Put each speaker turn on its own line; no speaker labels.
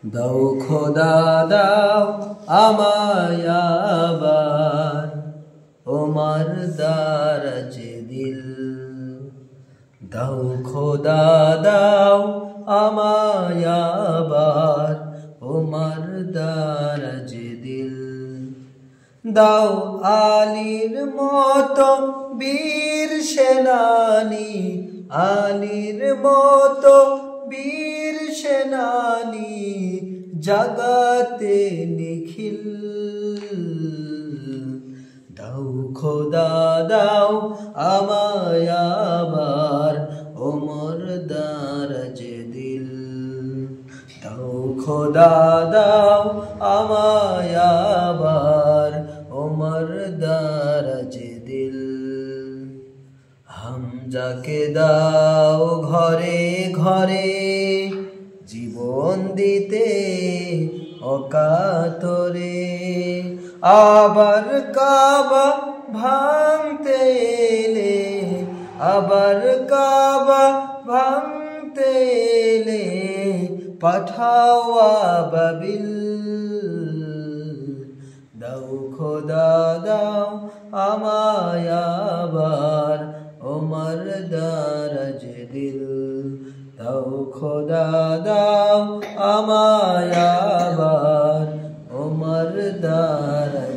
দাও খোদা দাও আমায় আবার ওমার দারাজ দিল। দাও খোদা দাও আমায় আবার ওমার দারাজ দিল। দাও আলীর মতো বীর সেনানী, আলীর মতো বীর সেনানী জাগাতে নিখিল। দাও খোদা দাও আমায় আবার ওমর দারাজ দিল। দাও খোদা দাও আমায় আবার ওমর দারাজ দিল। হামজাকে দাও ঘরে ঘরে জীবন দিতে অকাতরে, আবার কাবা ভাঙতে এলে, আবার কাবা ভাঙতে এলে পাঠাও আবাবিল। দাও খোদা দাও আমায় আবার ওমর দারাজ দিল। দাও খোদা দাও আমায় আবার ওমর দারাজ